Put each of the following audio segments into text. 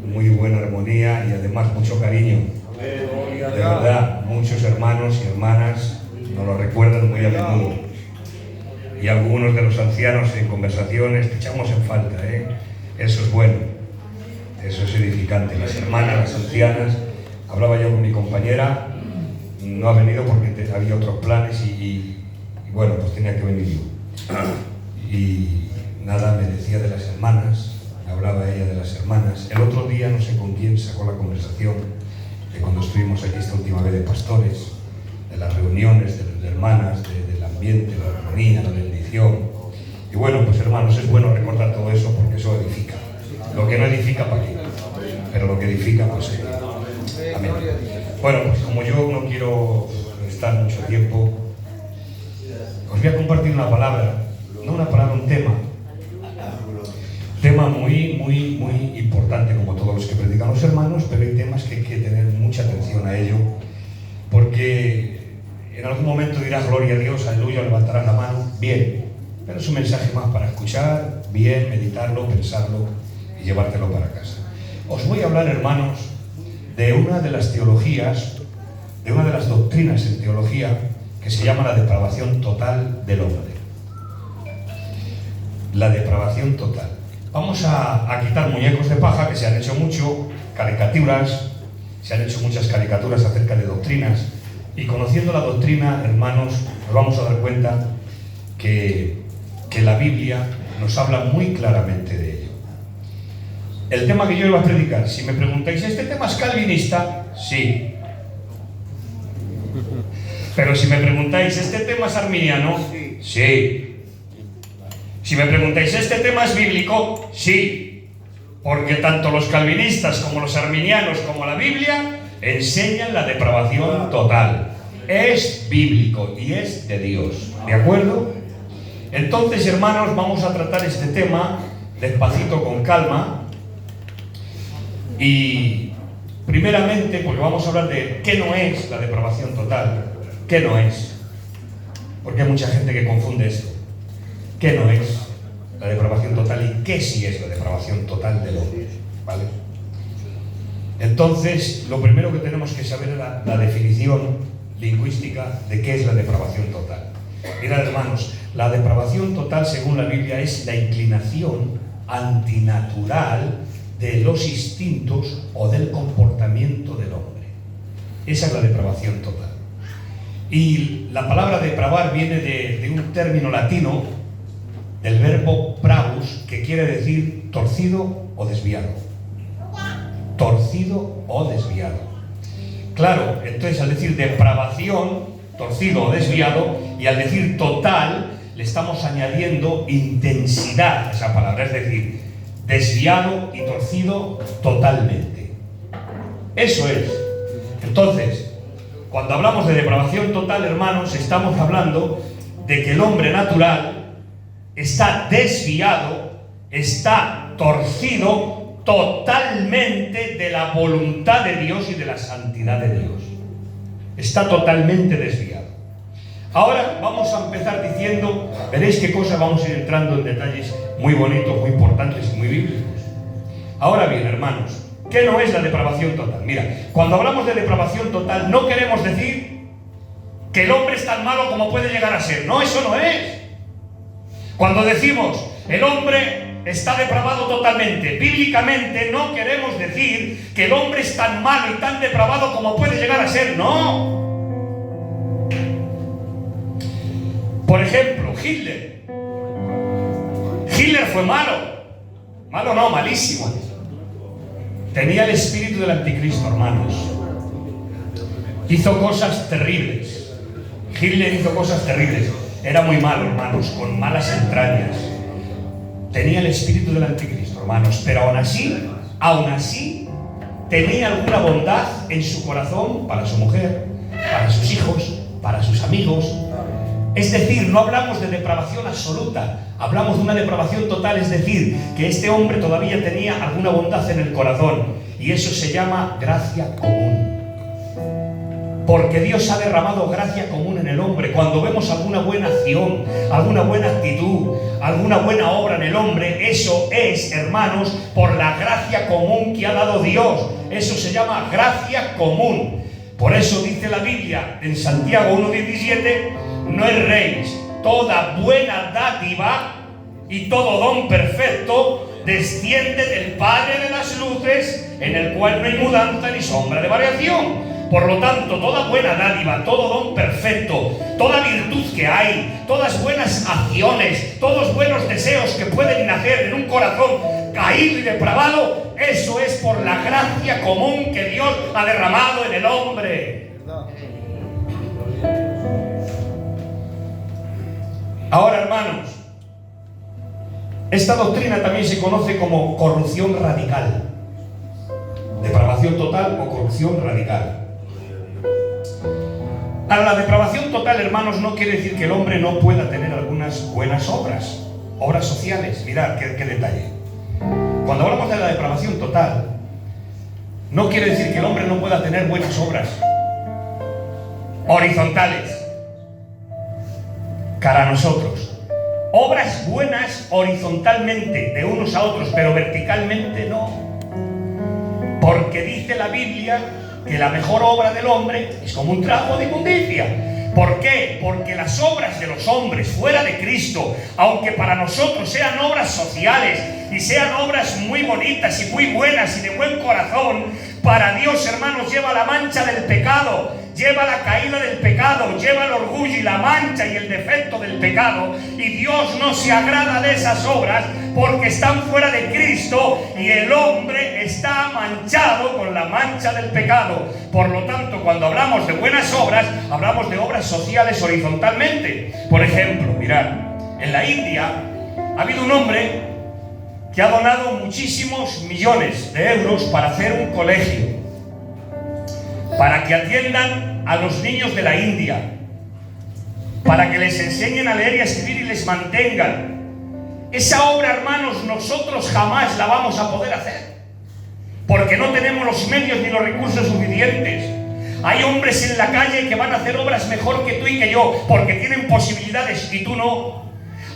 Muy buena armonía y además mucho cariño. De verdad, muchos hermanos y hermanas nos lo recuerdan muy a menudo. Y algunos de los ancianos en conversaciones te echamos en falta, ¿eh? Eso es bueno, eso es edificante. Las hermanas, las ancianas, hablaba yo con mi compañera, no ha venido porque había otros planes y bueno, pues tenía que venir yo. Y nada, me decía de las hermanas. Hablaba ella de las hermanas. El otro día, no sé con quién, sacó la conversación de cuando estuvimos aquí esta última vez de pastores, de las reuniones de hermanas, del ambiente, la armonía, la bendición. Y bueno, pues hermanos, es bueno recordar todo eso porque eso edifica. Lo que no edifica, ¿para qué? Pero lo que edifica, pues amén. Bueno, pues como yo no quiero estar mucho tiempo, os voy a compartir una palabra, no una palabra, un tema muy importante, como todos los que predican los hermanos, pero hay temas que hay que tener mucha atención a ello, porque en algún momento dirás gloria a Dios, aleluya, levantarás la mano, bien, pero es un mensaje más para escuchar, bien, meditarlo, pensarlo y llevártelo para casa. Os voy a hablar, hermanos, de una de las teologías, de una de las doctrinas en teología que se llama la depravación total del hombre. La depravación total. Vamos a quitar muñecos de paja, que se han hecho mucho, caricaturas, se han hecho muchas caricaturas acerca de doctrinas, y conociendo la doctrina, hermanos, nos vamos a dar cuenta que la Biblia nos habla muy claramente de ello. El tema que yo iba a predicar, si me preguntáis, ¿este tema es calvinista? Sí. Pero si me preguntáis, ¿este tema es arminiano? Sí. Si me preguntáis, ¿este tema es bíblico? Sí, porque tanto los calvinistas como los arminianos como la Biblia enseñan la depravación total. Es bíblico y es de Dios, ¿de acuerdo? Entonces, hermanos, vamos a tratar este tema despacito, con calma, y primeramente, porque vamos a hablar de qué no es la depravación total, qué no es, porque hay mucha gente que confunde esto. ¿Qué no es la depravación total y qué sí es la depravación total del hombre? ¿Vale? Entonces, lo primero que tenemos que saber es la definición lingüística de qué es la depravación total. Mirad, hermanos, la depravación total, según la Biblia, es la inclinación antinatural de los instintos o del comportamiento del hombre. Esa es la depravación total. Y la palabra depravar viene de un término latino, del verbo pravus, que quiere decir torcido o desviado. Torcido o desviado. Claro, entonces al decir depravación, torcido o desviado, y al decir total, le estamos añadiendo intensidad a esa palabra, es decir, desviado y torcido totalmente. Eso es. Entonces, cuando hablamos de depravación total, hermanos, estamos hablando de que el hombre natural está desviado, está torcido totalmente de la voluntad de Dios y de la santidad de Dios. Está totalmente desviado. Ahora vamos a empezar diciendo, veréis qué cosa, vamos a ir entrando en detalles muy bonitos, muy importantes y muy bíblicos. Ahora bien, hermanos, ¿qué no es la depravación total? Mira, cuando hablamos de depravación total, no queremos decir que el hombre es tan malo como puede llegar a ser. No, eso no es. Cuando decimos el hombre está depravado totalmente, bíblicamente no queremos decir que el hombre es tan malo y tan depravado como puede llegar a ser. No. Por ejemplo, Hitler. Hitler fue malo. Malo no, malísimo. Tenía el espíritu del anticristo, hermanos. Hizo cosas terribles. Hitler hizo cosas terribles. Era muy malo, hermanos, con malas entrañas. Tenía el espíritu del anticristo, hermanos, pero aún así, tenía alguna bondad en su corazón para su mujer, para sus hijos, para sus amigos. Es decir, no hablamos de depravación absoluta, hablamos de una depravación total, es decir, que este hombre todavía tenía alguna bondad en el corazón, y eso se llama gracia común. Porque Dios ha derramado gracia común en el hombre. Cuando vemos alguna buena acción, alguna buena actitud, alguna buena obra en el hombre, eso es, hermanos, por la gracia común que ha dado Dios. Eso se llama gracia común. Por eso dice la Biblia en Santiago 1:17: no erréis, toda buena dádiva y todo don perfecto desciende del Padre de las luces, en el cual no hay mudanza ni sombra de variación. Por lo tanto, toda buena dádiva, todo don perfecto, toda virtud que hay, todas buenas acciones, todos buenos deseos que pueden nacer en un corazón caído y depravado, eso es por la gracia común que Dios ha derramado en el hombre. Ahora, hermanos, esta doctrina también se conoce como corrupción radical. Depravación total o corrupción radical. Ahora, la depravación total, hermanos, no quiere decir que el hombre no pueda tener algunas buenas obras, obras sociales. Mirad qué detalle. Cuando hablamos de la depravación total, no quiere decir que el hombre no pueda tener buenas obras horizontales cara a nosotros. Obras buenas horizontalmente de unos a otros, pero verticalmente no. Porque dice la Biblia que la mejor obra del hombre es como un trapo de inmundicia. ¿Por qué? Porque las obras de los hombres fuera de Cristo, aunque para nosotros sean obras sociales y sean obras muy bonitas y muy buenas y de buen corazón, para Dios, hermanos, lleva la mancha del pecado, lleva la caída del pecado, lleva el orgullo y la mancha y el defecto del pecado, y Dios no se agrada de esas obras porque están fuera de Cristo y el hombre está manchado con la mancha del pecado. Por lo tanto, cuando hablamos de buenas obras, hablamos de obras sociales horizontalmente. Por ejemplo, mirad, en la India ha habido un hombre que ha donado muchísimos millones de euros para hacer un colegio, para que atiendan a los niños de la India, para que les enseñen a leer y a escribir y les mantengan. Esa obra, hermanos, nosotros jamás la vamos a poder hacer, porque no tenemos los medios ni los recursos suficientes. Hay hombres en la calle que van a hacer obras mejor que tú y que yo, porque tienen posibilidades y tú no.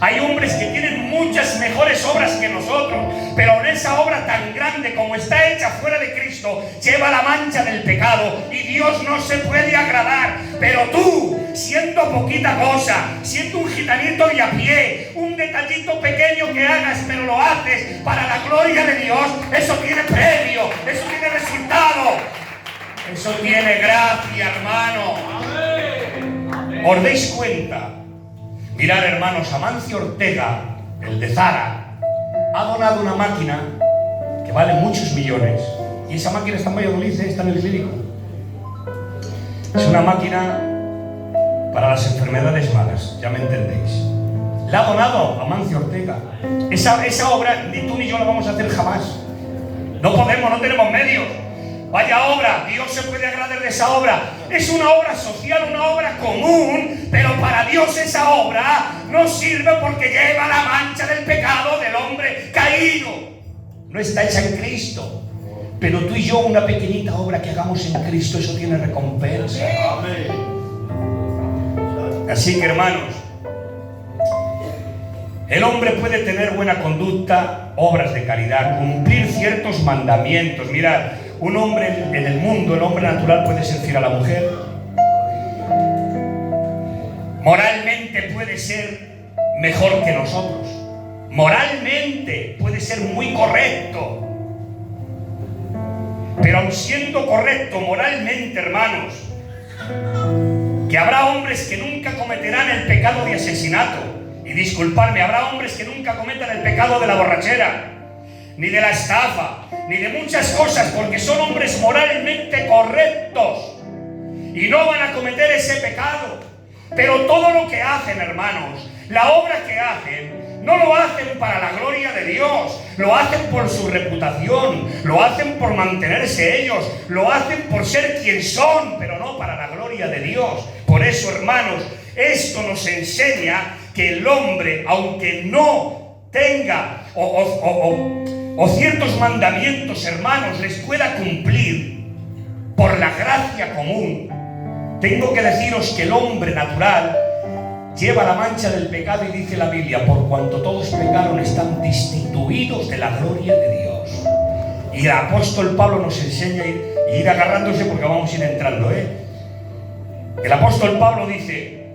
Hay hombres que tienen muchas mejores obras que nosotros, pero en esa obra tan grande como está hecha fuera de Cristo, lleva la mancha del pecado y Dios no se puede agradar. Pero tú, siendo poquita cosa, siendo un gitanito de a pie, un detallito pequeño que hagas, pero lo haces para la gloria de Dios, eso tiene premio, eso tiene resultado, eso tiene gracia, hermano. ¿Os dais cuenta? Mirad, hermanos, Amancio Ortega, el de Zara, ha donado una máquina que vale muchos millones. Y esa máquina está en Valladolid, está en el clínico. Es una máquina para las enfermedades malas, ya me entendéis. La ha donado Amancio Ortega. Esa obra ni tú ni yo la vamos a hacer jamás. No podemos, no tenemos medios. Vaya obra, Dios se puede agradar de esa obra. Es una obra social, una obra común, pero para Dios esa obra no sirve porque lleva la mancha del pecado del hombre caído. No está hecha en Cristo. Pero tú y yo, una pequeñita obra que hagamos en Cristo, eso tiene recompensa. Así que, hermanos, el hombre puede tener buena conducta, obras de caridad, cumplir ciertos mandamientos. Mirad, un hombre en el mundo, el hombre natural, puede ser fiel a la mujer. Moralmente puede ser mejor que nosotros. Moralmente puede ser muy correcto. Pero aun siendo correcto moralmente, hermanos, que habrá hombres que nunca cometerán el pecado de asesinato. Y disculpadme, habrá hombres que nunca cometan el pecado de la borrachera, ni de la estafa, ni de muchas cosas, porque son hombres moralmente correctos y no van a cometer ese pecado. Pero todo lo que hacen, hermanos, la obra que hacen, no lo hacen para la gloria de Dios, lo hacen por su reputación, lo hacen por mantenerse ellos, lo hacen por ser quien son, pero no para la gloria de Dios. Por eso, hermanos, esto nos enseña que el hombre, aunque no tenga o ciertos mandamientos, hermanos, les pueda cumplir por la gracia común, tengo que deciros que el hombre natural lleva la mancha del pecado y dice la Biblia, por cuanto todos pecaron están destituidos de la gloria de Dios. Y el apóstol Pablo nos enseña a ir agarrándose porque vamos a ir entrando, El apóstol Pablo dice,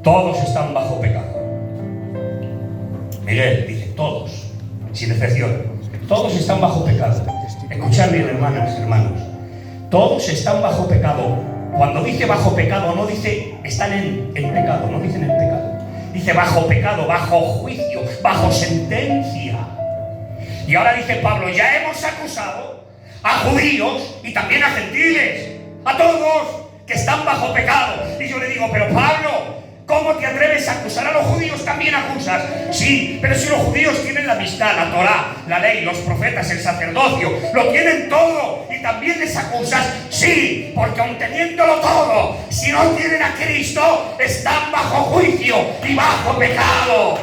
todos están bajo pecado. Miguel dice, todos, sin excepción, todos están bajo pecado. Escuchad bien, hermanas, hermanos, todos están bajo pecado. Cuando dice bajo pecado, no dice están en pecado, no dicen en pecado. Dice bajo pecado, bajo juicio, bajo sentencia. Y ahora dice Pablo, ya hemos acusado a judíos y también a gentiles, a todos que están bajo pecado. Y yo le digo, pero Pablo, ¿cómo te atreves a acusar a los judíos? También acusas. Sí, pero si los judíos tienen la amistad, la Torá, la ley, los profetas, el sacerdocio, lo tienen todo y también les acusas. Sí, porque aun teniéndolo todo, si no tienen a Cristo, están bajo juicio y bajo pecado.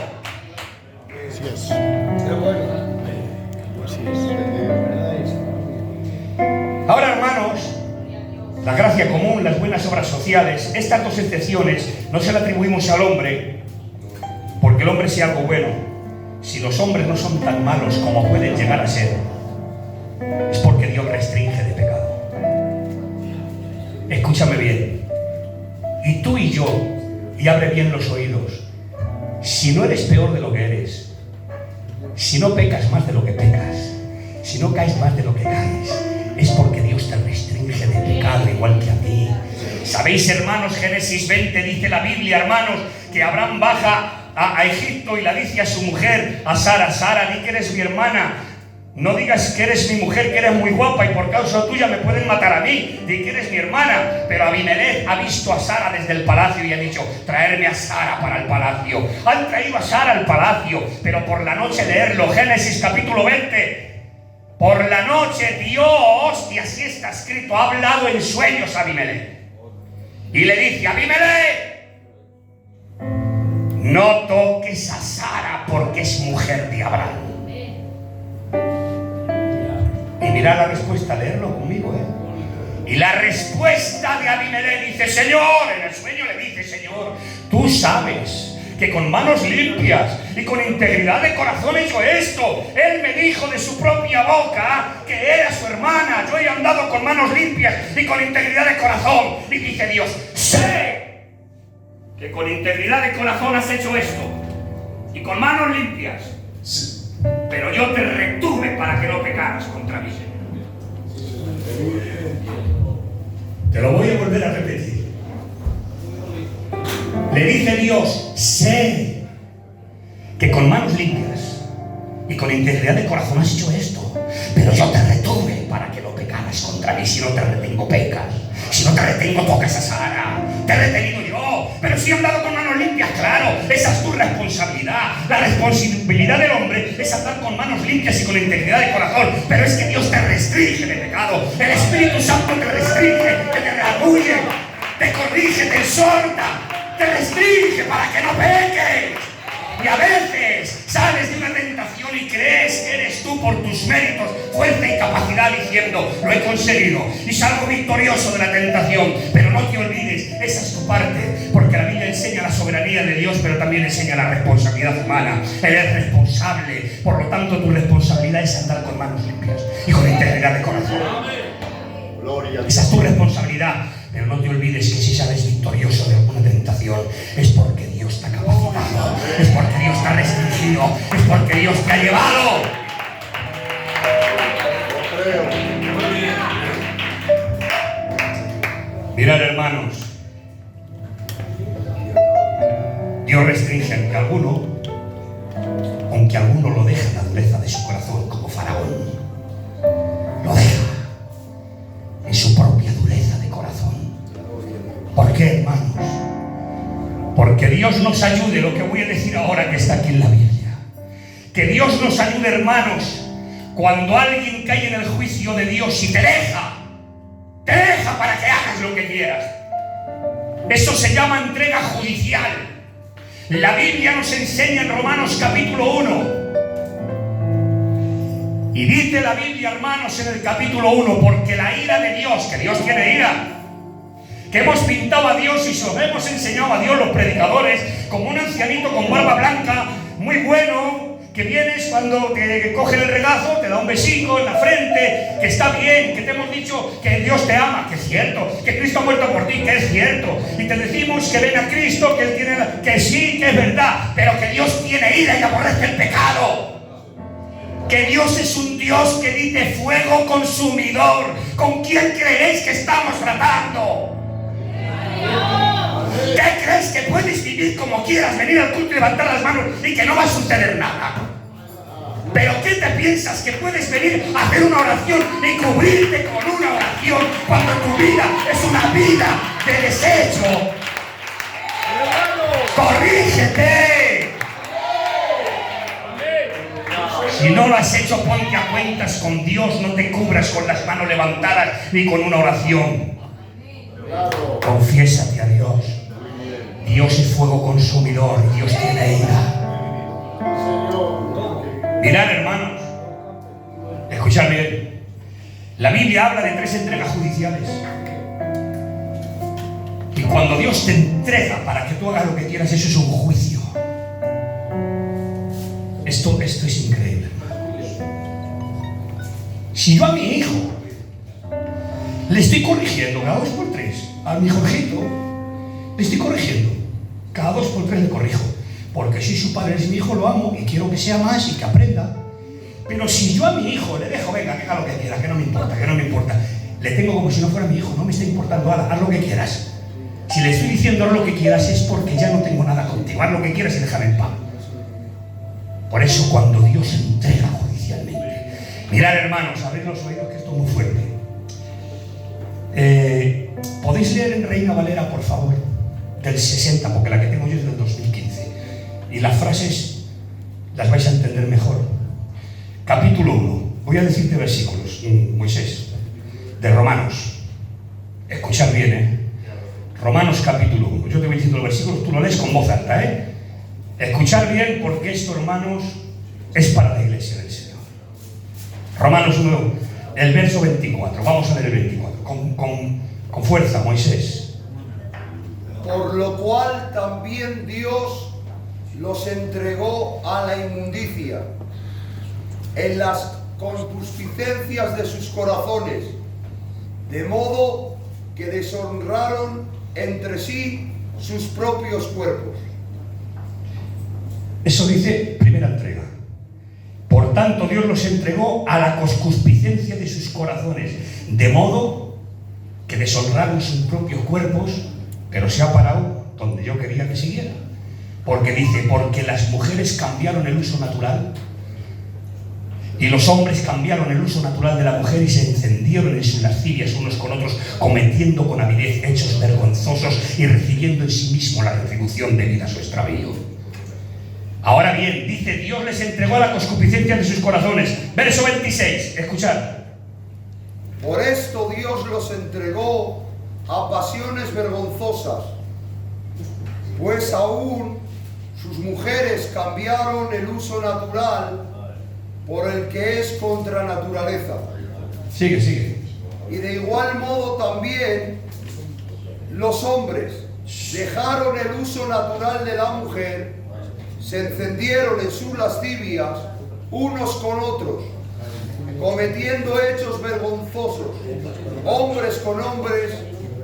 Así es. Qué bueno. Así es. Ahora, hermanos, la gracia común, las buenas obras sociales, estas dos excepciones no se las atribuimos al hombre porque el hombre sea algo bueno. Si los hombres no son tan malos como pueden llegar a ser, es porque Dios restringe de pecado. Escúchame bien. Y tú y yo, y abre bien los oídos, si no eres peor de lo que eres, si no pecas más de lo que pecas, si no caes más de lo que caes, es porque Dios te restringe de pecado igual que a ti. ¿Sabéis, hermanos? Génesis 20 dice la Biblia, hermanos, que Abraham baja a Egipto y le dice a su mujer, a Sara, Sara, di que eres mi hermana. No digas que eres mi mujer, que eres muy guapa y por causa tuya me pueden matar a mí. Di que eres mi hermana. Pero Abimelech ha visto a Sara desde el palacio y ha dicho, traerme a Sara para el palacio. Han traído a Sara al palacio, pero por la noche leerlo, Génesis capítulo 20. Por la noche Dios, y así está escrito, ha hablado en sueños a Abimelech. Y le dice, Abimelech, no toques a Sara porque es mujer de Abraham. Y mira la respuesta, leerlo conmigo, Y la respuesta de Abimelech dice, Señor, en el sueño le dice, Señor, tú sabes que con manos limpias y con integridad de corazón he hecho esto. Él me dijo de su propia boca que era su hermana. Yo he andado con manos limpias y con integridad de corazón. Y dice Dios, sé que con integridad de corazón has hecho esto y con manos limpias, pero yo te retuve para que no pecaras contra mí. Te lo voy a volver a repetir. Le dice Dios, sé que con manos limpias y con integridad de corazón has hecho esto, pero yo te retuve para que no pecaras contra mí. Si no te retengo, pecas. Si no te retengo, tocas a Sara. Te he retenido yo, pero si he andado con manos limpias, claro, esa es tu responsabilidad. La responsabilidad del hombre es andar con manos limpias y con integridad de corazón, pero es que Dios te restringe de pecado. El Espíritu Santo te restringe, te redarguye, te corrige, te exhorta, te restringe para que no peques. Y a veces sales de una tentación y crees que eres tú por tus méritos, fuerza y capacidad diciendo, lo he conseguido y salgo victorioso de la tentación. Pero no te olvides, esa es tu parte, porque la Biblia enseña la soberanía de Dios, pero también enseña la responsabilidad humana. Él es responsable, por lo tanto tu responsabilidad es andar con manos limpias y con integridad de corazón. Esa es tu responsabilidad. Pero no te olvides que si sales victorioso de alguna tentación es porque Dios te ha capacitado, es porque Dios te ha restringido, es porque Dios te ha llevado. Mirad, hermanos, Dios restringe aunque alguno lo deja en la dureza de su corazón, como Faraón. Lo deja en su propia dureza de corazón. ¿Por qué, hermanos? Porque Dios nos ayude, lo que voy a decir ahora que está aquí en la Biblia. Que Dios nos ayude, hermanos, cuando alguien cae en el juicio de Dios y te deja para que hagas lo que quieras. Eso se llama entrega judicial. La Biblia nos enseña en Romanos capítulo 1. Y dice la Biblia, hermanos, en el capítulo 1, porque la ira de Dios, que Dios tiene ira, que hemos pintado a Dios y se lo hemos enseñado a Dios los predicadores como un ancianito con barba blanca, muy bueno, que vienes cuando te coge el regazo, te da un besico en la frente, que está bien, que te hemos dicho que Dios te ama, que es cierto, que Cristo ha muerto por ti, que es cierto, y te decimos que ven a Cristo, que Él tiene, que sí, que es verdad, pero que Dios tiene ira y aborrece el pecado. Que Dios es un Dios que dice fuego consumidor. ¿Con quién creéis que estamos tratando? ¿Qué crees que puedes vivir como quieras, venir al culto y levantar las manos y que no va a suceder nada? ¿Pero qué te piensas? ¿Que puedes venir a hacer una oración y cubrirte con una oración cuando tu vida es una vida de desecho? ¡Corrígete! Si no lo has hecho, ponte a cuentas con Dios. No te cubras con las manos levantadas ni con una oración. Confiésate a Dios. Dios es fuego consumidor. Dios tiene ira. Mirad, hermanos, escuchad bien. La Biblia habla de 3 entregas judiciales. Y cuando Dios te entrega para que tú hagas lo que quieras, eso es un juicio. Esto es increíble, hermanos. Si yo a mi hijo le estoy corrigiendo cada 2 por 3, a mi Jorgito le estoy corrigiendo cada 2 por 3 le corrijo, porque si su padre es mi hijo, lo amo y quiero que sea más y que aprenda. Pero si yo a mi hijo le dejo, venga, que haga lo que quiera, que no me importa, le tengo como si no fuera mi hijo, no me está importando, haz lo que quieras. Si le estoy diciendo haz lo que quieras es porque ya no tengo nada contigo, haz lo que quieras y déjame en paz. Por eso cuando Dios entrega judicialmente, mirad, hermanos, abrid los oídos, que esto es muy fuerte. ¿Podéis leer en Reina Valera, por favor? Del 60, porque la que tengo yo es del 2015. Y las frases las vais a entender mejor. Capítulo 1. Voy a decirte versículos, Moisés, de Romanos. Escuchad bien, Romanos capítulo 1. Yo te voy diciendo los versículos, tú lo lees con voz alta, Escuchad bien, porque esto, hermanos, es para la iglesia del Señor. Romanos 1, el verso 24. Vamos a leer el 24. Con fuerza, Moisés. Por lo cual también Dios los entregó a la inmundicia en las concupiscencias de sus corazones, de modo que deshonraron entre sí sus propios cuerpos. Eso dice primera entrega. Por tanto, Dios los entregó a la concupiscencia de sus corazones, de modo que deshonraron sus propios cuerpos, pero se ha parado donde yo quería que siguiera. Porque dice, porque las mujeres cambiaron el uso natural y los hombres cambiaron el uso natural de la mujer y se encendieron en sus lascivias unos con otros, cometiendo con avidez hechos vergonzosos y recibiendo en sí mismo la retribución debida a su extravío. Ahora bien, dice, Dios les entregó a la concupiscencia de sus corazones. Verso 26, escuchad. Por esto Dios los entregó a pasiones vergonzosas, pues aún sus mujeres cambiaron el uso natural por el que es contra naturaleza. Sigue. Y de igual modo también los hombres dejaron el uso natural de la mujer, se encendieron en sus lascivias unos con otros, cometiendo hechos vergonzosos, hombres con hombres,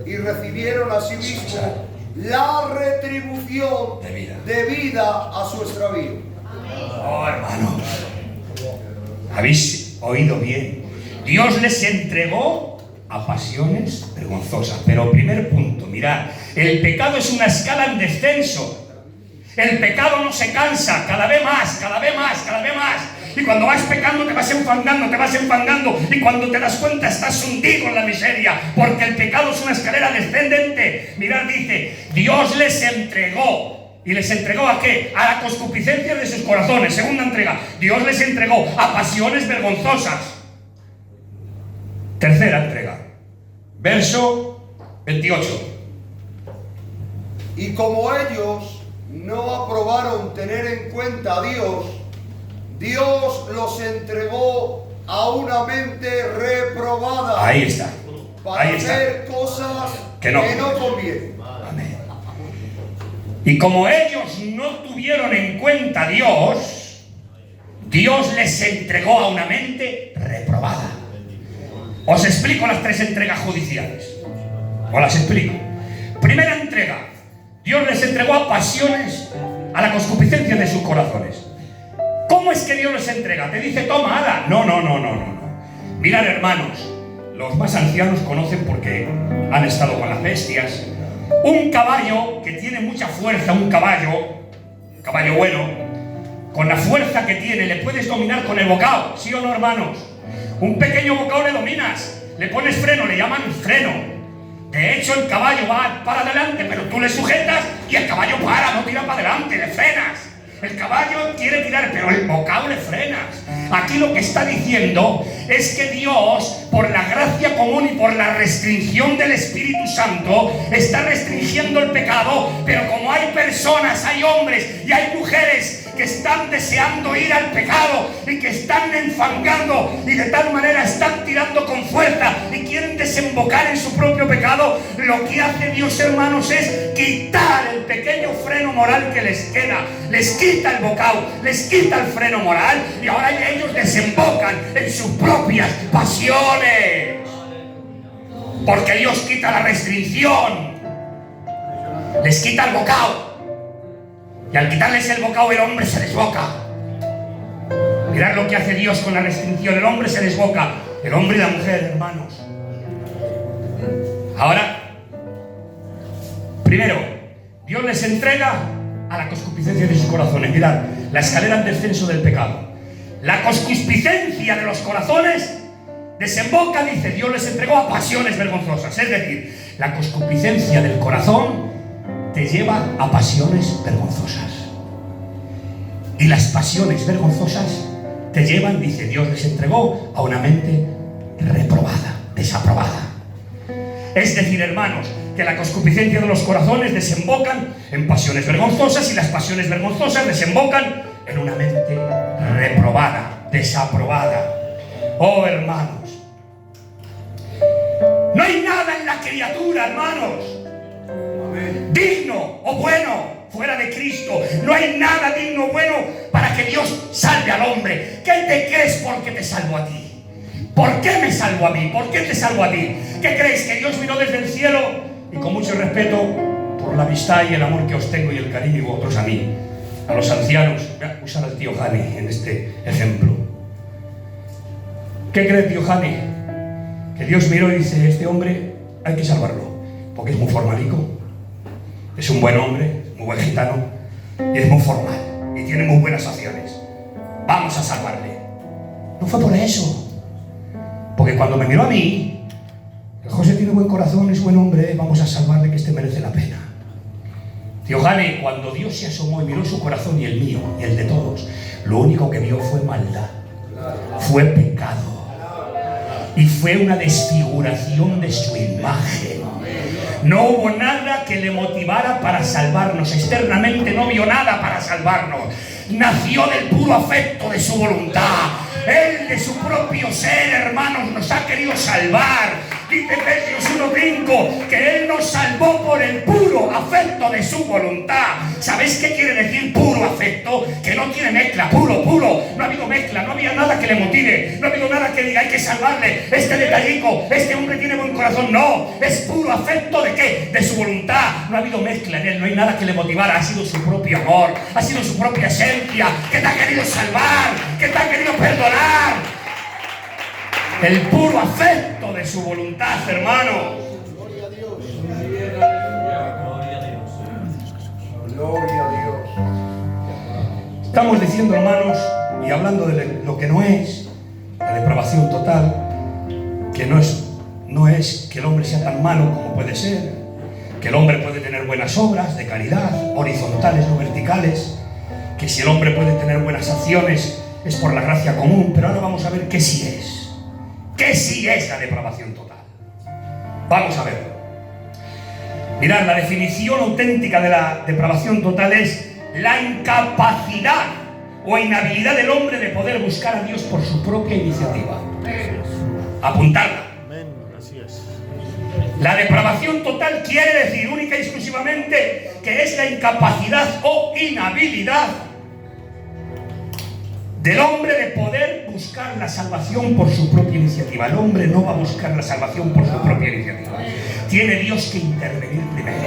y recibieron a sí mismos la retribución debida a su extravío. Oh, hermanos, habéis oído bien. Dios les entregó a pasiones vergonzosas. Pero primer punto, mirad, el pecado es una escala en descenso. El pecado no se cansa, cada vez más. Y cuando vas pecando te vas enfangando. Y cuando te das cuenta estás hundido en la miseria. Porque el pecado es una escalera descendente. Mirad, dice, Dios les entregó. ¿Y les entregó a qué? A la concupiscencia de sus corazones. Segunda entrega, Dios les entregó a pasiones vergonzosas. Tercera entrega, verso 28. Y como ellos no aprobaron tener en cuenta a Dios, Dios los entregó a una mente reprobada. Ahí está. Para hacer cosas Que no conviene. Amén. Y como ellos no tuvieron en cuenta a Dios, Dios les entregó a una mente reprobada. Os explico las 3 entregas judiciales. Os las explico. Primera entrega. Dios les entregó a pasiones, a la concupiscencia de sus corazones. ¿Cómo es que Dios les entrega? Te dice, toma, ala. No. Mirad, hermanos, los más ancianos conocen porque han estado con las bestias. Un caballo que tiene mucha fuerza, un caballo bueno, con la fuerza que tiene, le puedes dominar con el bocado, ¿sí o no, hermanos? Un pequeño bocado le dominas, le pones freno, le llaman freno. De hecho, el caballo va para adelante, pero tú le sujetas y el caballo para, no tira para adelante, le frenas. El caballo quiere tirar, pero el bocado le frenas. Aquí lo que está diciendo es que Dios, por la gracia común y por la restricción del Espíritu Santo, está restringiendo el pecado, pero como hay personas, hay hombres y hay mujeres que están deseando ir al pecado y que están enfangando y de tal manera están tirando con fuerza y quieren desembocar en su propio pecado, lo que hace Dios, hermanos, es quitar el pequeño freno moral que les queda, les quita el bocado, les quita el freno moral y ahora ellos desembocan en sus propias pasiones, porque Dios quita la restricción, les quita el bocado. Y al quitarles el bocado, el hombre se desboca. Mirad lo que hace Dios con la restricción. El hombre se desboca. El hombre y la mujer, hermanos. Ahora, primero, Dios les entrega a la concupiscencia de sus corazones. Mirad, la escalera al descenso del pecado. La concupiscencia de los corazones desemboca, dice, Dios les entregó a pasiones vergonzosas. Es decir, la concupiscencia del corazón te lleva a pasiones vergonzosas. Y las pasiones vergonzosas te llevan, dice, Dios les entregó a una mente reprobada, desaprobada. Es decir, hermanos, que la concupiscencia de los corazones desembocan en pasiones vergonzosas y las pasiones vergonzosas desembocan en una mente reprobada, desaprobada. Oh, hermanos, no hay nada en la criatura, hermanos, digno o bueno fuera de Cristo. No hay nada digno o bueno para que Dios salve al hombre. ¿Qué te crees porque te salvo a ti? ¿Por qué me salvo a mí? ¿Por qué te salvo a ti? ¿Qué crees? ¿Que Dios miró desde el cielo? Y con mucho respeto por la amistad y el amor que os tengo y el cariño y vosotros a mí, a los ancianos, voy a usar al tío Jani en este ejemplo. ¿Qué cree tío Jani? Que Dios miró y dice, este hombre hay que salvarlo porque es muy formalico. Es un buen hombre, muy buen gitano, y es muy formal, y tiene muy buenas acciones. Vamos a salvarle. No fue por eso. Porque cuando me miró a mí, el José tiene buen corazón, es buen hombre, vamos a salvarle, que este merece la pena. Tío Jane, cuando Dios se asomó y miró su corazón y el mío, y el de todos, lo único que vio fue maldad, fue pecado, y fue una desfiguración de su imagen. No hubo nada que le motivara para salvarnos. Externamente no vio nada para salvarnos. Nació del puro afecto de su voluntad. Él de su propio ser, hermanos, nos ha querido salvar. Dice Efesios 1:5 que Él nos salvó por el puro afecto de su voluntad. ¿Sabéis qué quiere decir puro afecto? Que no tiene mezcla, puro. No ha habido mezcla, no había nada que le motive. No ha habido nada que diga, hay que salvarle. Este detallico, este hombre tiene buen corazón. No, es puro afecto ¿de qué? De su voluntad. No ha habido mezcla en Él, no hay nada que le motivara. Ha sido su propio amor, ha sido su propia esencia, que te ha querido salvar, que te ha querido perdonar. El puro afecto de su voluntad, hermano. Gloria a Dios. Gloria a Dios. Estamos diciendo, hermanos, y hablando de lo que no es la depravación total, que no es que el hombre sea tan malo como puede ser, que el hombre puede tener buenas obras de caridad, horizontales, no verticales, que si el hombre puede tener buenas acciones es por la gracia común, pero ahora vamos a ver qué sí es. ¿Qué sí es la depravación total? Vamos a verlo. Mirad, la definición auténtica de la depravación total es la incapacidad o inhabilidad del hombre de poder buscar a Dios por su propia iniciativa. Apuntarla. La depravación total quiere decir única y exclusivamente que es la incapacidad o inhabilidad del hombre de poder buscar la salvación por su propia iniciativa. El hombre no va a buscar la salvación por su propia iniciativa. Tiene Dios que intervenir primero.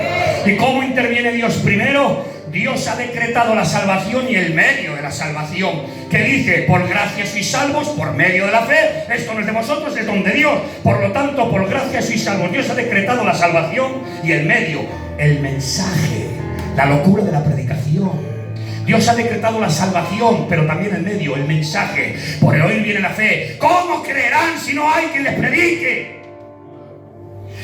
¿Y cómo interviene Dios primero? Dios ha decretado la salvación y el medio de la salvación, que dice: por gracia sois salvos por medio de la fe. Esto no es de vosotros, es don de Dios. Por lo tanto, por gracia sois salvos. Dios ha decretado la salvación y el medio, el mensaje, la locura de la predicación. Dios ha decretado la salvación, pero también el medio, el mensaje. Por el oír viene la fe. ¿Cómo creerán si no hay quien les predique?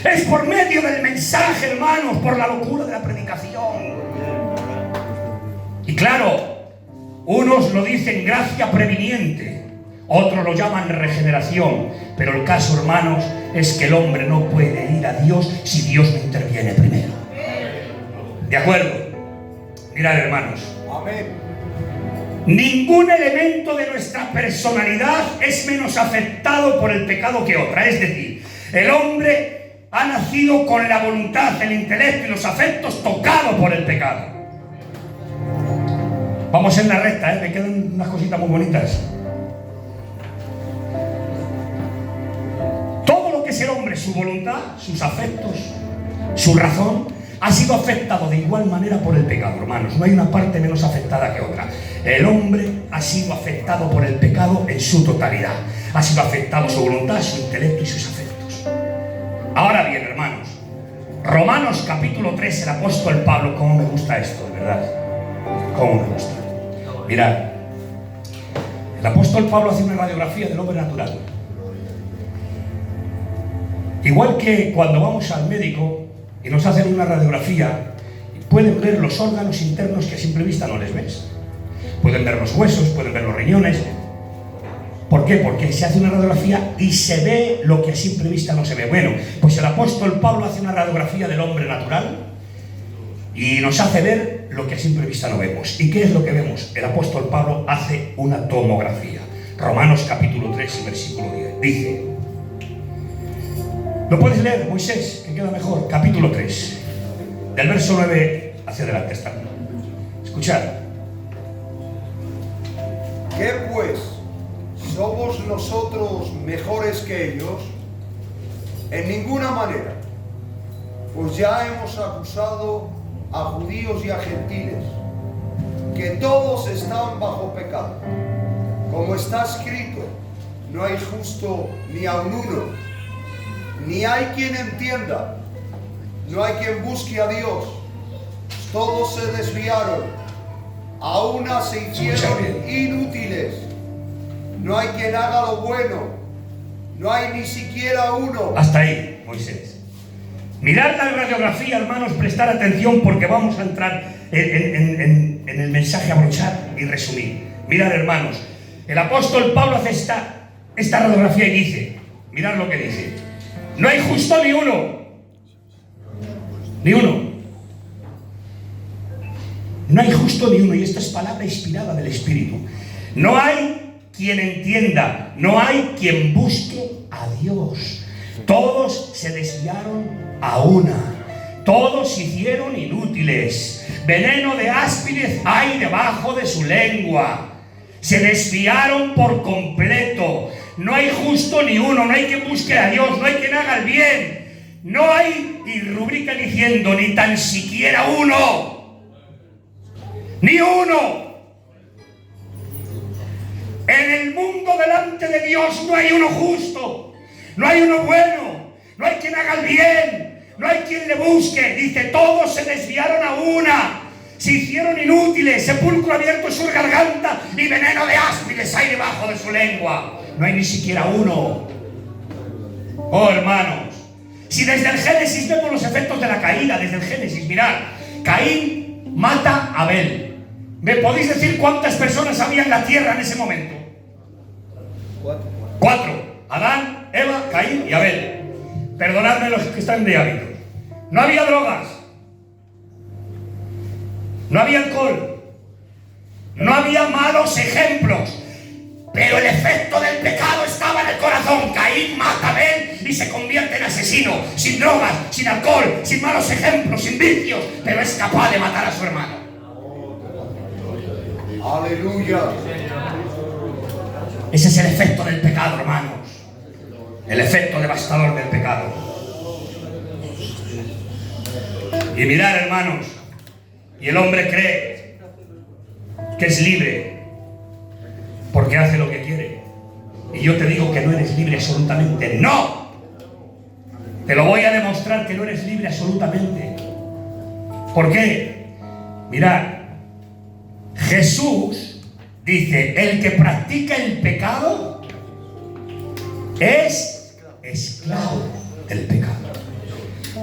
Es por medio del mensaje, hermanos, por la locura de la predicación. Y claro, unos lo dicen gracia previniente, otros lo llaman regeneración. Pero el caso, hermanos, es que el hombre no puede ir a Dios si Dios no interviene primero. ¿De acuerdo? Mirad, hermanos. Amén. Ningún elemento de nuestra personalidad es menos afectado por el pecado que otra. Es decir, el hombre ha nacido con la voluntad, el intelecto y los afectos tocados por el pecado. Vamos en la recta, me quedan unas cositas muy bonitas. Todo lo que es el hombre, su voluntad, sus afectos, su razón, ha sido afectado de igual manera por el pecado, hermanos. No hay una parte menos afectada que otra. El hombre ha sido afectado por el pecado en su totalidad. Ha sido afectado su voluntad, su intelecto y sus afectos. Ahora bien, hermanos, Romanos capítulo 3, el apóstol Pablo, cómo me gusta esto, de verdad. Cómo me gusta. Mirad, el apóstol Pablo hace una radiografía del hombre natural. Igual que cuando vamos al médico y nos hacen una radiografía, pueden ver los órganos internos que a simple vista no les ves. Pueden ver los huesos, pueden ver los riñones. ¿Por qué? Porque se hace una radiografía y se ve lo que a simple vista no se ve. Bueno, pues el apóstol Pablo hace una radiografía del hombre natural y nos hace ver lo que a simple vista no vemos. ¿Y qué es lo que vemos? El apóstol Pablo hace una tomografía. Romanos capítulo 3 y versículo 10. Dice, ¿lo puedes leer, Moisés? Que queda mejor. Capítulo 3, del verso 9 hacia adelante está. Escuchad. ¿Qué pues? ¿Somos nosotros mejores que ellos? En ninguna manera. Pues ya hemos acusado a judíos y a gentiles, que todos están bajo pecado. Como está escrito, no hay justo ni aun uno, ni hay quien entienda, no hay quien busque a Dios. Todos se desviaron, a una se hicieron inútiles. No hay quien haga lo bueno, no hay ni siquiera uno. Hasta ahí, Moisés. Mirad la radiografía, hermanos, prestar atención porque vamos a entrar en el mensaje, a brochar y resumir. Mirad, hermanos, el apóstol Pablo hace esta radiografía y dice, mirad lo que dice: no hay justo ni uno. Ni uno. No hay justo ni uno, y esta es palabra inspirada del Espíritu. No hay quien entienda, no hay quien busque a Dios. Todos se desviaron a una, todos se hicieron inútiles. Veneno de áspides hay debajo de su lengua. Se desviaron por completo. No hay justo ni uno, no hay quien busque a Dios, no hay quien haga el bien. No hay, y rubrica diciendo, ni tan siquiera uno. Ni uno. En el mundo delante de Dios no hay uno justo, no hay uno bueno, no hay quien haga el bien, no hay quien le busque. Dice, todos se desviaron a una, se hicieron inútiles, sepulcro abierto en su garganta y veneno de áspides hay debajo de su lengua. No hay ni siquiera uno. Oh, hermanos, si desde el Génesis vemos los efectos de la caída, desde el Génesis, mirad, Caín mata a Abel. ¿Me podéis decir cuántas personas había en la tierra en ese momento? 4. Adán, Eva, Caín y Abel. Perdonadme los que están de hábito. No había drogas. No había alcohol. No había malos ejemplos. Pero el efecto del pecado estaba en el corazón. Caín mata a Abel y se convierte en asesino. vino, sin drogas, sin alcohol, sin malos ejemplos, sin vicios, pero es capaz de matar a su hermano. Aleluya. Ese es el efecto del pecado, hermanos. El efecto devastador del pecado. Y mirad, hermanos, y el hombre cree que es libre porque hace lo que quiere. Y yo te digo que no eres libre absolutamente. ¡No! Te lo voy a demostrar que no eres libre absolutamente. ¿Por qué? Mirad, Jesús dice, el que practica el pecado es esclavo del pecado.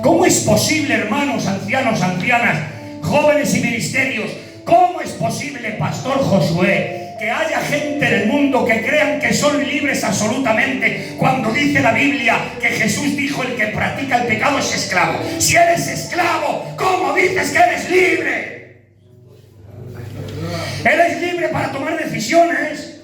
¿Cómo es posible, hermanos, ancianos, ancianas, jóvenes y ministerios? ¿Cómo es posible, Pastor Josué, que haya gente en el mundo que crean que son libres absolutamente cuando dice la Biblia que Jesús dijo el que practica el pecado es esclavo? Si eres esclavo, ¿cómo dices que eres libre? Eres libre para tomar decisiones,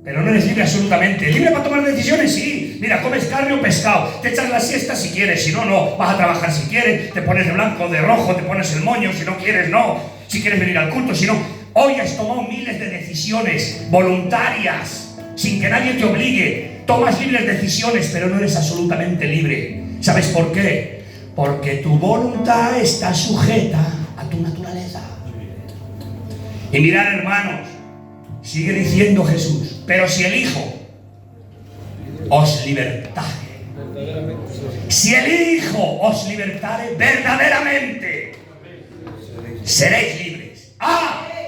pero no eres libre absolutamente. Libre para tomar decisiones, sí. Mira, comes carne o pescado, te echas la siesta si quieres, si no, no. Vas a trabajar si quieres, te pones de blanco o de rojo, te pones el moño, si no quieres, no. Si quieres venir al culto, si no. Hoy has tomado miles de decisiones voluntarias, sin que nadie te obligue. Tomas libres decisiones, pero no eres absolutamente libre. ¿Sabes por qué? Porque tu voluntad está sujeta a tu naturaleza. Y mirad, hermanos, sigue diciendo Jesús, pero si el Hijo os libertare, si el Hijo os libertare, verdaderamente seréis libres.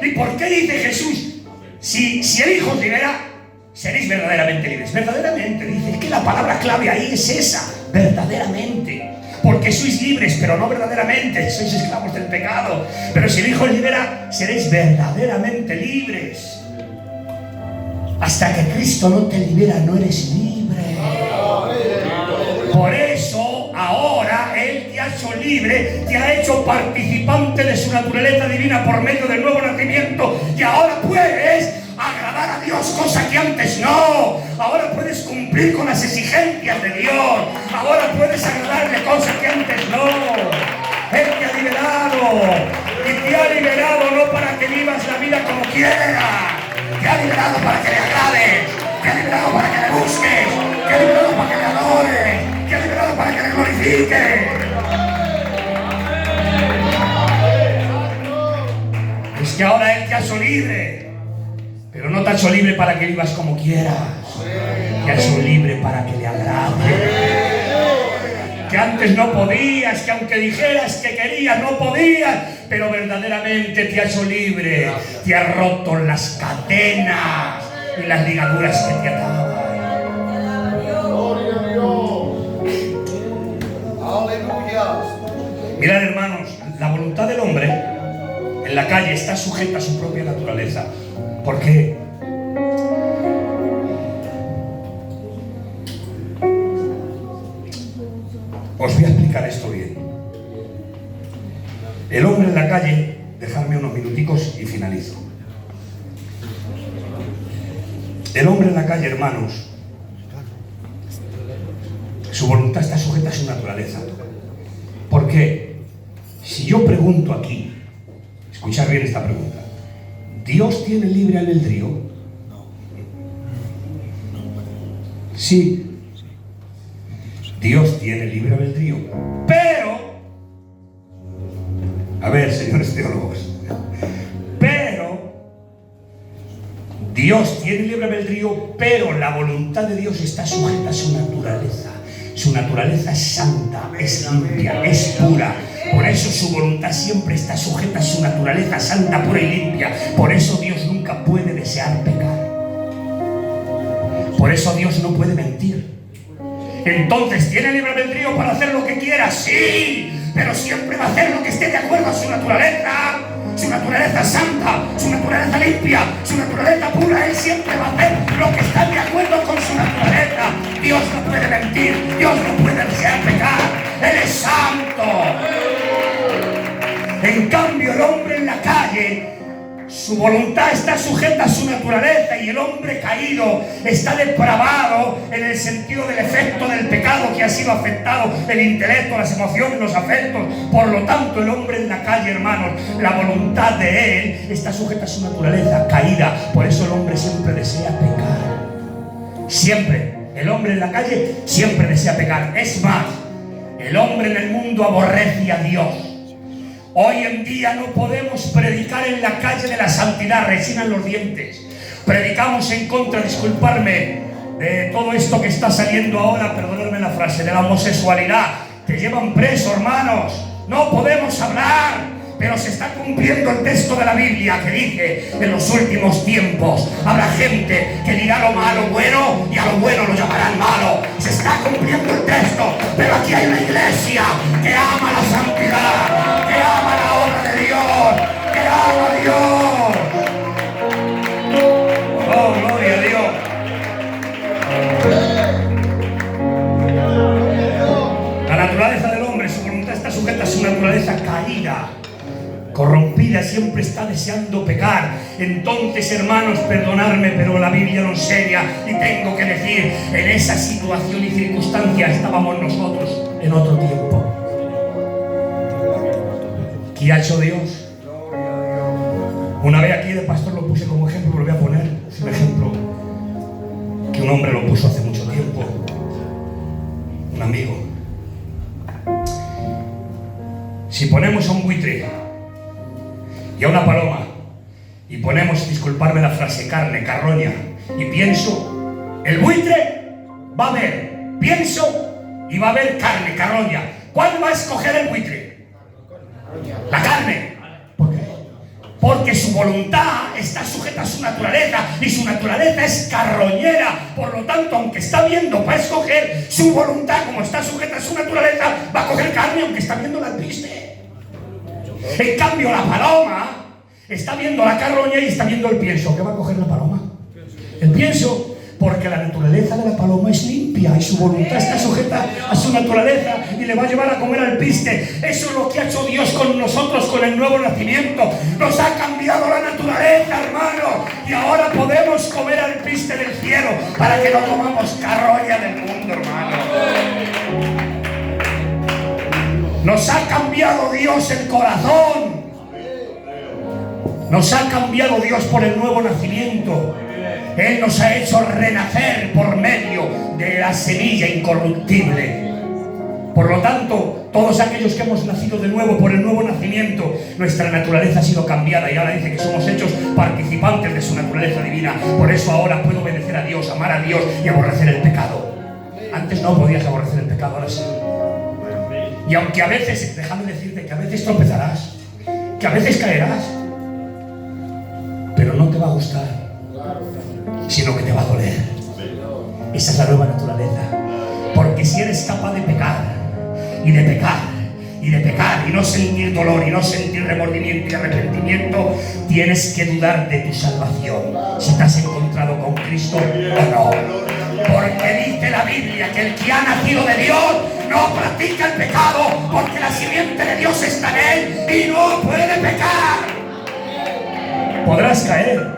¿Y por qué dice Jesús? Si el Hijo os libera, seréis verdaderamente libres. Verdaderamente, dice, es que la palabra clave ahí es esa, verdaderamente. Porque sois libres, pero no verdaderamente, sois esclavos del pecado. Pero si el Hijo os libera, seréis verdaderamente libres. Hasta que Cristo no te libera, no eres libre. Por eso, ahora Él te ha hecho libre, te ha hecho participante de su naturaleza divina por medio del nuevo nacimiento. Y ahora puedes agradar a Dios, cosa que antes no. Ahora puedes cumplir con las exigencias de Dios. Ahora puedes agradarle, cosa que antes no. Él te ha liberado. Y te ha liberado no para que vivas la vida como quieras. Te ha liberado para que le agrades. Te ha liberado para que le busques. Te ha liberado para que le adores. Te ha liberado para que le glorifiques. Es que ahora Él te ha hecho libre. Pero no te ha hecho libre para que vivas como quieras. Te ha hecho libre para que le agrades. Que antes no podías, que aunque dijeras que querías, no podías, pero verdaderamente te ha hecho libre. Te ha roto las cadenas y las ligaduras que te ataban. Mirad, hermanos, la voluntad del hombre en la calle está sujeta a su propia naturaleza. ¿Por qué? Os voy a explicar esto bien. El hombre en la calle, dejadme unos minuticos y finalizo. El hombre en la calle, hermanos, su voluntad está sujeta a su naturaleza. ¿Por qué? Si yo pregunto aquí, escuchad bien esta pregunta, ¿Dios tiene libre albedrío? Sí. Dios tiene libre albedrío, pero, a ver, señores teólogos, pero Dios tiene libre albedrío, pero la voluntad de Dios está sujeta a su naturaleza. Su naturaleza es santa, es limpia, es pura. Por eso su voluntad siempre está sujeta a su naturaleza santa, pura y limpia. Por eso Dios nunca puede desear pecar. Por eso Dios no puede mentir. Entonces, ¿tiene libre albedrío para hacer lo que quiera? Sí, pero siempre va a hacer lo que esté de acuerdo a su naturaleza. Su naturaleza santa, su naturaleza limpia, su naturaleza pura. Él siempre va a hacer lo que está de acuerdo con su naturaleza. Dios no puede mentir, Dios no puede desear pecar. Él es santo. En cambio, el hombre en la calle, Su voluntad está sujeta a su naturaleza y el hombre caído está depravado en el sentido del efecto del pecado que ha sido afectado el intelecto, las emociones, los afectos. Por lo tanto, el hombre en la calle, hermanos, la voluntad de él está sujeta a su naturaleza caída. Por eso el hombre siempre desea pecar. Siempre. El hombre en la calle siempre desea pecar. Es más, el hombre en el mundo aborrece a Dios. Hoy en día no podemos predicar en la calle de la santidad, resinan los dientes. Predicamos en contra, disculparme, de todo esto que está saliendo ahora, perdonadme la frase, de la homosexualidad. Te llevan preso, hermanos. No podemos hablar, pero se está cumpliendo el texto de la Biblia que dice: en los últimos tiempos habrá gente que dirá lo malo bueno y a lo bueno lo llamarán malo. Se está cumpliendo el texto, pero aquí hay una iglesia que ama la santidad, que ama la obra de Dios, que ama a Dios. Oh, gloria a Dios. La naturaleza del hombre, su voluntad está sujeta a su naturaleza caída, corrompida, siempre está deseando pecar. Entonces, hermanos, perdonadme, pero la Biblia lo enseña y tengo que decir, en esa situación y circunstancia estábamos nosotros en otro tiempo. ¿Qué ha hecho Dios? Una vez aquí de pastor lo puse como ejemplo, lo voy a poner, es un ejemplo que un hombre lo puso hace mucho tiempo, un amigo. Si ponemos a un buitre y a una paloma y ponemos, disculparme la frase, carne, carroña, y pienso, el buitre va a ver pienso y va a haber carne, carroña. ¿Cuál va a escoger el buitre? La carne. ¿Por qué? Porque su voluntad está sujeta a su naturaleza y su naturaleza es carroñera. Por lo tanto, aunque está viendo para escoger, su voluntad, como está sujeta a su naturaleza, va a coger carne aunque está viendo la albiste. En cambio, la paloma está viendo la carroña y está viendo el pienso. ¿Qué va a coger la paloma? El pienso. Porque la naturaleza de la paloma es limpia y su voluntad está sujeta a su naturaleza y le va a llevar a comer al piste. Eso es lo que ha hecho Dios con nosotros con el nuevo nacimiento. Nos ha cambiado la naturaleza, hermano, y ahora podemos comer al piste del cielo para que no comamos carroña del mundo, hermano. Nos ha cambiado Dios el corazón. Nos ha cambiado Dios por el nuevo nacimiento. Él nos ha hecho renacer por medio de la semilla incorruptible. Por lo tanto, todos aquellos que hemos nacido de nuevo por el nuevo nacimiento, nuestra naturaleza ha sido cambiada y ahora dice que somos hechos participantes de su naturaleza divina. Por eso ahora puedo obedecer a Dios, amar a Dios y aborrecer el pecado. Antes no podías aborrecer el pecado, ahora sí. Y aunque a veces, déjame decirte que a veces tropezarás, que a veces caerás, pero no te va a gustar, sino que te va a doler. Esa es la nueva naturaleza. Porque si eres capaz de pecar y de pecar y de pecar y no sentir dolor y no sentir remordimiento y arrepentimiento, tienes que dudar de tu salvación, si te has encontrado con Cristo o no. Porque dice la Biblia que el que ha nacido de Dios no practica el pecado, porque la simiente de Dios está en él y no puede pecar. Podrás caer,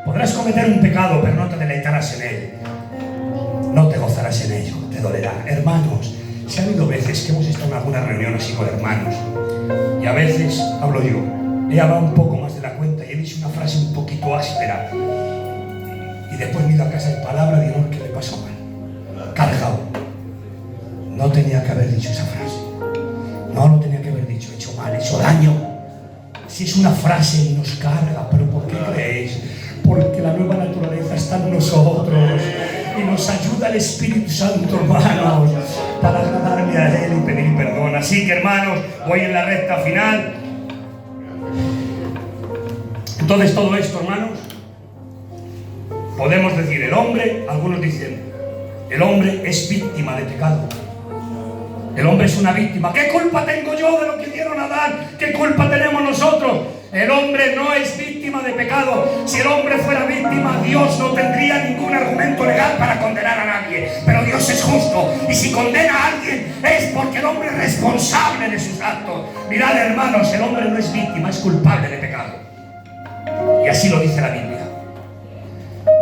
podrás cometer un pecado, pero no te deleitarás en él. No te gozarás en ello, te dolerá. Hermanos, si ha habido veces que hemos estado en alguna reunión así con hermanos, y a veces, hablo yo, he hablado un poco más de la cuenta y he dicho una frase un poquito áspera, y después me he ido a casa de palabra y digo, ¿qué le pasó mal? Cargado. No tenía que haber dicho esa frase. No lo tenía que haber dicho, he hecho mal, he hecho daño. Si es una frase y nos carga, pero ¿por qué creéis? Porque la nueva naturaleza está en nosotros y nos ayuda el Espíritu Santo, hermanos, para agradarle a Él y pedir perdón. Así que, hermanos, voy en la recta final. Entonces, todo esto, hermanos, podemos decir, el hombre, algunos dicen, el hombre es víctima de pecado. El hombre es una víctima. ¿Qué culpa tengo yo de lo que hicieron a Adán? ¿Qué culpa tenemos nosotros? El hombre no es víctima de pecado. Si el hombre fuera víctima, Dios no tendría ningún argumento legal para condenar a nadie. Pero Dios es justo. Y si condena a alguien es porque el hombre es responsable de sus actos. Mirad, hermanos, el hombre no es víctima, es culpable de pecado. Y así lo dice la Biblia.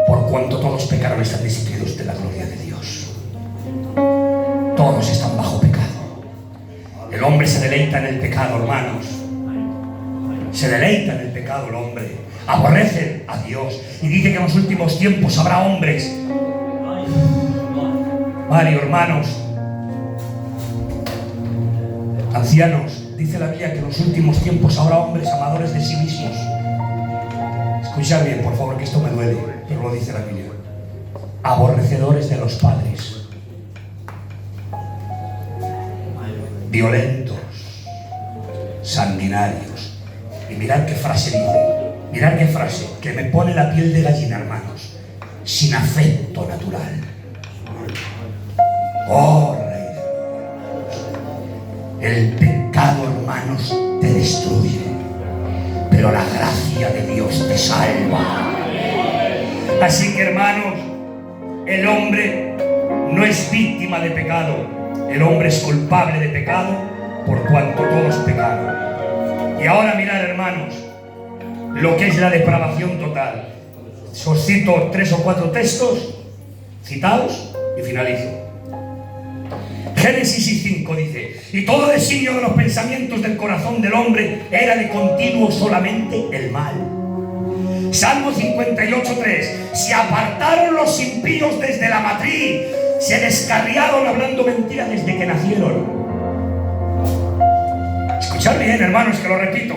Por cuanto todos pecaron, están destituidos de la gloria de Dios. Todos están bajo pecado. El hombre se deleita en el pecado, hermanos. Se deleita en el pecado el hombre. Aborrece a Dios. Y dice que en los últimos tiempos habrá hombres. Varios hermanos, ancianos, dice la Biblia que en los últimos tiempos habrá hombres amadores de sí mismos. Escuchad bien, por favor, que esto me duele, pero lo dice la Biblia. Aborrecedores de los padres, violentos, sanguinarios. Y mirad qué frase dice, mirad qué frase, que me pone la piel de gallina, hermanos. Sin afecto natural. Oh, Rey. El pecado, hermanos, te destruye, pero la gracia de Dios te salva. Así que, hermanos, el hombre no es víctima de pecado. El hombre es culpable de pecado por cuanto todos pecaron. Y ahora mirad, hermanos, lo que es la depravación total. Os cito 3 o 4 textos citados y finalizo. Génesis 5 dice: y todo designio de los pensamientos del corazón del hombre era de continuo solamente el mal. Salmo 58:3: se apartaron los impíos desde la matriz, se descarriaron hablando mentira desde que nacieron. Escuchad bien, hermanos, que lo repito.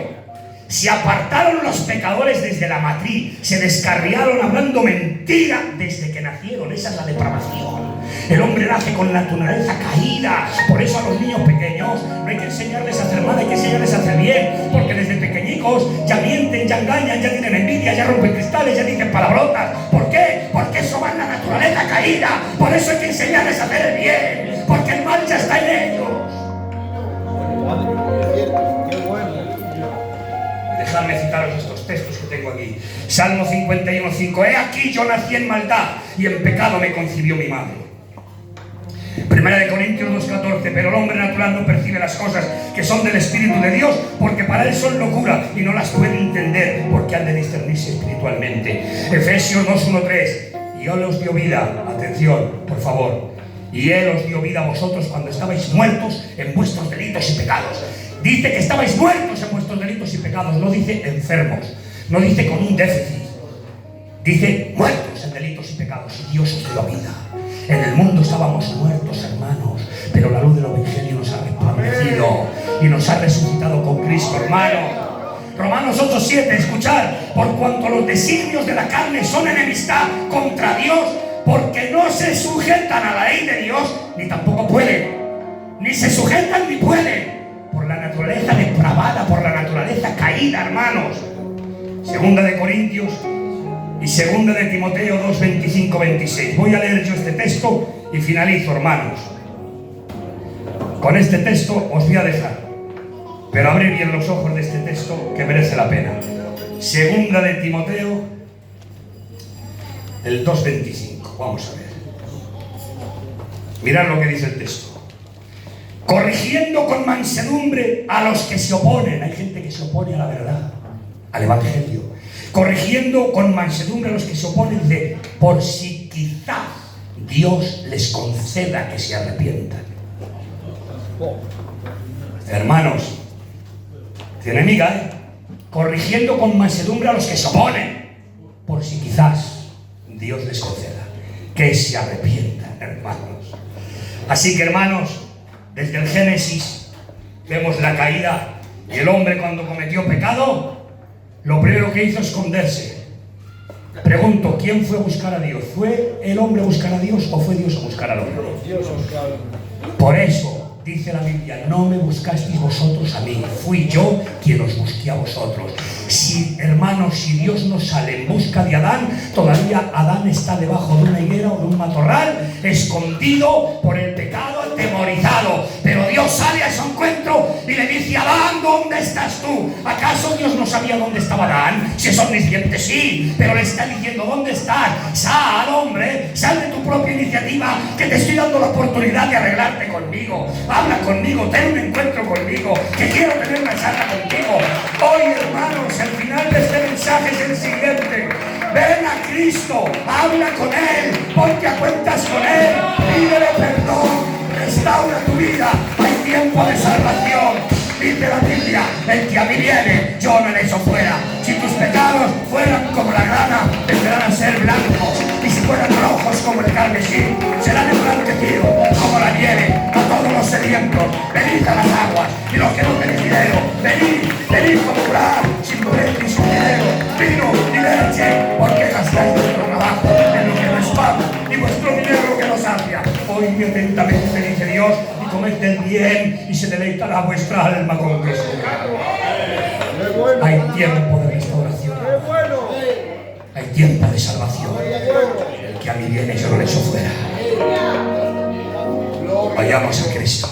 Se apartaron los pecadores desde la matriz, se descarriaron hablando mentira desde que nacieron. Esa es la depravación. El hombre nace con la naturaleza caída. Por eso a los niños pequeños no hay que enseñarles a hacer mal, hay que enseñarles a hacer bien. Porque desde pequeñicos ya mienten, ya engañan, ya tienen envidia, ya rompen cristales, ya dicen palabrotas. ¿Por qué? Porque eso va en la naturaleza caída. Por eso hay que enseñarles a hacer el bien, porque el mal ya está en ellos. Dejadme citaros estos textos que tengo aquí. Salmo 51:5: he aquí yo nací en maldad y en pecado me concibió mi madre. Primera de Corintios 2:14: pero el hombre natural no percibe las cosas que son del Espíritu de Dios, porque para él son locura y no las puede entender, porque han de discernirse espiritualmente. Efesios 2:1-3: y Él os dio vida, atención, por favor, y Él os dio vida a vosotros cuando estabais muertos en vuestros delitos y pecados. Dice que estabais muertos en vuestros delitos y pecados, no dice enfermos, no dice con un déficit, dice muertos en delitos y pecados, y Dios os dio vida. En el mundo estábamos muertos, hermanos, pero la luz del Evangelio nos ha resplandecido y nos ha resucitado con Cristo, hermano. Romanos 8:7, escuchad: por cuanto los designios de la carne son enemistad contra Dios, porque no se sujetan a la ley de Dios, ni tampoco pueden, ni se sujetan ni pueden, por la naturaleza depravada, por la naturaleza caída, hermanos. Segunda de Corintios y segunda de Timoteo 2:25-26. Voy a leer yo este texto y finalizo, hermanos. Con este texto os voy a dejar, pero abrid bien los ojos de este texto que merece la pena. Segunda de Timoteo, el 2:25. Vamos a ver. Mirad lo que dice el texto: corrigiendo con mansedumbre a los que se oponen. Hay gente que se opone a la verdad, al Evangelio. Corrigiendo con mansedumbre a los que se oponen, por si quizás Dios les conceda que se arrepientan. Hermanos, tiene amiga, corrigiendo con mansedumbre a los que se oponen, por si quizás Dios les conceda que se arrepientan, hermanos. Así que, hermanos, desde el Génesis vemos la caída, y el hombre, cuando cometió pecado, lo primero que hizo es esconderse. Pregunto, ¿quién fue a buscar a Dios? ¿Fue el hombre a buscar a Dios o fue Dios a buscar al hombre? Por eso dice la Biblia: no me buscasteis vosotros a mí, fui yo quien os busqué a vosotros. Si, hermanos, si Dios no sale en busca de Adán, todavía Adán está debajo de una higuera o de un matorral, escondido por el pecado, atemorizado. Pero Dios sale a su encuentro cielo y le dice: Adán, ¿dónde estás tú? ¿Acaso Dios no sabía dónde estaba Adán? Si es omnisciente, sí, pero le está diciendo: ¿dónde estás? Sal, hombre, sal de tu propia iniciativa, que te estoy dando la oportunidad de arreglarte conmigo. Habla conmigo, ten un encuentro conmigo, que quiero tener una charla contigo. Hoy, hermanos, el final de este mensaje es el siguiente: ven a Cristo, habla con Él, ponte a cuentas con Él, pídele perdón, restaura tu vida. Hay tiempo de salvación. Dice la Biblia: el que a mí viene, yo no le echo fuera. Si tus pecados fueran como la grana, vendrán a ser blancos, y si fueran rojos como el carmesí, serán emblanquecidos como la nieve. A todos los sedientos, venid a las aguas, y los que no tenéis dinero, venid a comprar sin poder ni sin dinero vino y leche, porque gastáis vuestro trabajo en lo que no es pan, y vuestro dinero que no sacia. Oídme atentamente, dice Dios, y comed del bien, y se deleitará vuestra alma con grosura. Hay tiempo de restauración, hay tiempo de salvación. El que a mí viene, yo no le echo fuera. Vayamos a Cristo,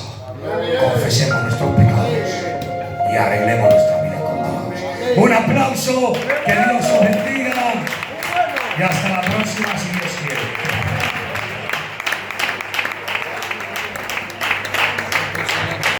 confesemos nuestros pecados y arreglemos nuestra vida con Dios. Un aplauso, que Dios os bendiga, y hasta la próxima, si Dios quiere.